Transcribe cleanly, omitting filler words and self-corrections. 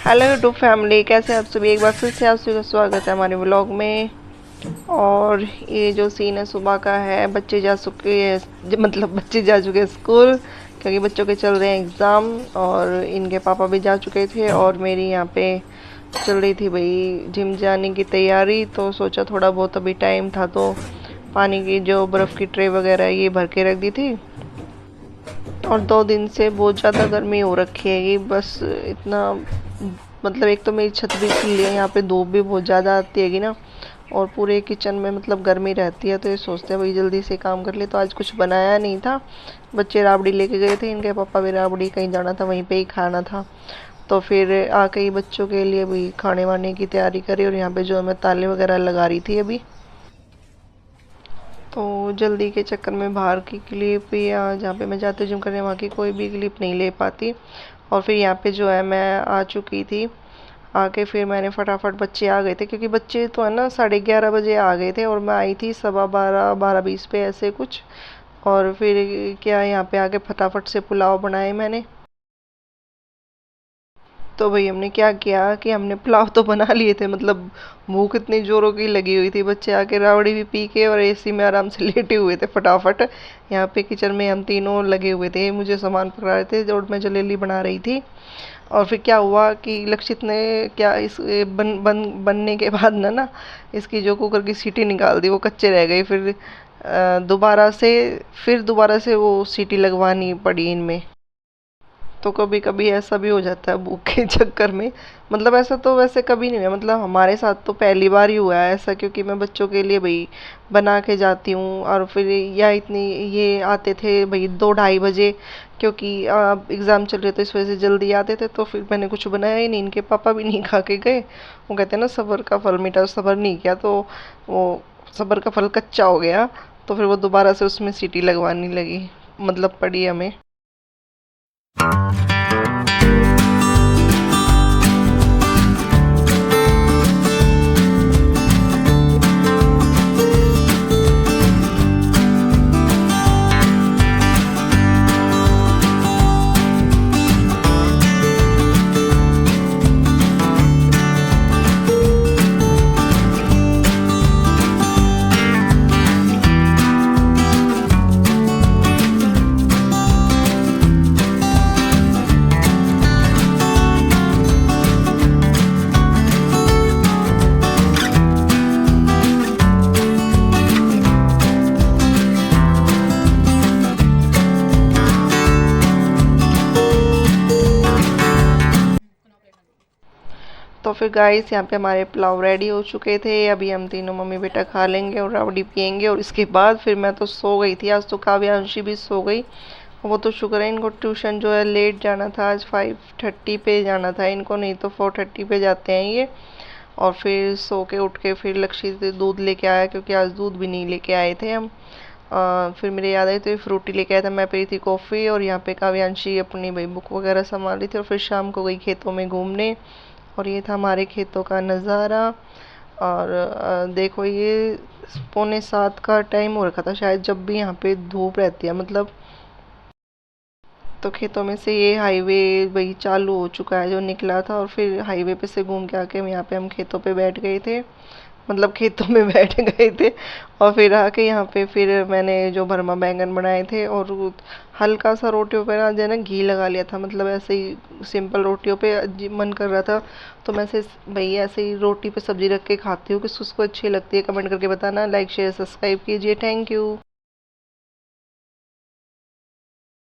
Hello YouTube family, कैसे आप सभी। एक बार फिर से आप सभी का स्वागत है हमारे व्लॉग में। और ये जो सीन है सुबह का है, बच्चे जा चुके हैं, मतलब बच्चे जा चुके हैं स्कूल, क्योंकि बच्चों के चल रहे हैं एग्ज़ाम। और इनके पापा भी जा चुके थे और मेरी यहाँ पे चल रही थी भाई जिम जाने की तैयारी। तो सोचा थोड़ा बहुत अभी टाइम था तो पानी की जो बर्फ़ की ट्रे वगैरह ये भर के रख दी थी। और 2 दिन से बहुत ज़्यादा गर्मी हो रखी है, ये बस इतना, मतलब एक तो मेरी छत भी खुली है, यहाँ पे धूप भी बहुत ज़्यादा आती हैगी ना। और पूरे किचन में मतलब गर्मी रहती है, तो ये सोचते हैं भाई जल्दी से काम कर ले। तो आज कुछ बनाया नहीं था, बच्चे राबड़ी लेके गए थे, इनके पापा भी राबड़ी कहीं जाना था, वहीं पे ही खाना था। तो फिर आके ही बच्चों के लिए भी खाने वाने की तैयारी करी। और यहाँ पे जो है मैं ताले वगैरह लगा रही थी अभी। तो जल्दी के चक्कर में बाहर की क्लिप या जहाँ पे मैं जाती हूँ जिम करने, वहाँ की कोई भी क्लिप नहीं ले पाती। और फिर यहाँ पे जो है मैं आ चुकी थी। आके फिर मैंने फटाफट, बच्चे आ गए थे क्योंकि बच्चे तो है ना 11:30 बजे आ गए थे, और मैं आई थी 12:15 12:20 पे ऐसे कुछ। और फिर क्या, यहाँ पे आके फटाफट से पुलाव बनाए मैंने। तो भाई हमने क्या किया कि हमने पुलाव तो बना लिए थे, मतलब भूख इतनी जोरों की लगी हुई थी। बच्चे आके रावड़ी भी पी के और एसी में आराम से लेटे हुए थे फटाफट। यहाँ पे किचन में हम तीनों लगे हुए थे, मुझे सामान पकड़ा रहे थे और मैं जलेबी बना रही थी। और फिर क्या हुआ कि लक्षित ने क्या, इस बनने के बाद ना इसकी जो कुकर की सीटी निकाल दी, वो कच्चे रह गई। फिर दोबारा से वो सीटी लगवानी पड़ी इनमें। तो कभी कभी ऐसा भी हो जाता है भूख के चक्कर में। मतलब ऐसा तो वैसे कभी नहीं हुआ, मतलब हमारे साथ तो पहली बार ही हुआ है ऐसा, क्योंकि मैं बच्चों के लिए भाई बना के जाती हूँ। और फिर या इतनी, ये आते थे भाई 2-2:30 बजे, क्योंकि एग्ज़ाम चल रहे थे, इस वजह से जल्दी आते थे। तो फिर मैंने कुछ बनाया ही नहीं, इनके पापा भी नहीं खा के गए। वो कहते हैं ना सब्र का फल मीठा, सब्र नहीं किया तो वो सब्र का फल कच्चा हो गया। तो फिर वो दोबारा से उसमें सीटी लगवानी लगी, मतलब पड़ी हमें। तो फिर गाइस यहाँ पे हमारे पुलाव रेडी हो चुके थे। अभी हम तीनों मम्मी बेटा खा लेंगे और राबड़ी पियेंगे, और इसके बाद फिर मैं तो सो गई थी। आज तो काव्यांशी भी सो गई। वो तो शुक्र है, इनको ट्यूशन जो है लेट जाना था, आज 5:30 पे जाना था इनको, नहीं तो 4:30 पे जाते हैं ये। और फिर सो के उठ के फिर लक्षित दूध लेके आया, क्योंकि आज दूध भी नहीं लेके आए थे हम। फिर मेरे याद आई तो ये फ्रूटी लेके आया था, मैं पी थी कॉफ़ी। और यहाँ पे काव्यांशी अपनी भाई बुक वगैरह संभाल रही थी। और फिर शाम को गई खेतों में घूमने। और ये था हमारे खेतों का नज़ारा। और देखो ये 6:45 का टाइम हो रखा था शायद, जब भी यहाँ पे धूप रहती है मतलब। तो खेतों में से ये हाईवे वही चालू हो चुका है जो निकला था। और फिर हाईवे पे से घूम के आके यहाँ पे हम खेतों पे बैठ गए थे, मतलब खेतों में बैठ गए थे। और फिर आके यहाँ पे फिर मैंने जो भरमा बैंगन बनाए थे, और हल्का सा रोटियों पे ना जो है ना घी लगा लिया था, मतलब ऐसे ही सिंपल रोटियों पे मन कर रहा था। तो मैं से भाई ऐसे ही रोटी पे सब्जी रख के खाती हूँ। किसको अच्छी लगती है कमेंट करके बताना। लाइक शेयर सब्सक्राइब कीजिए। Thank you.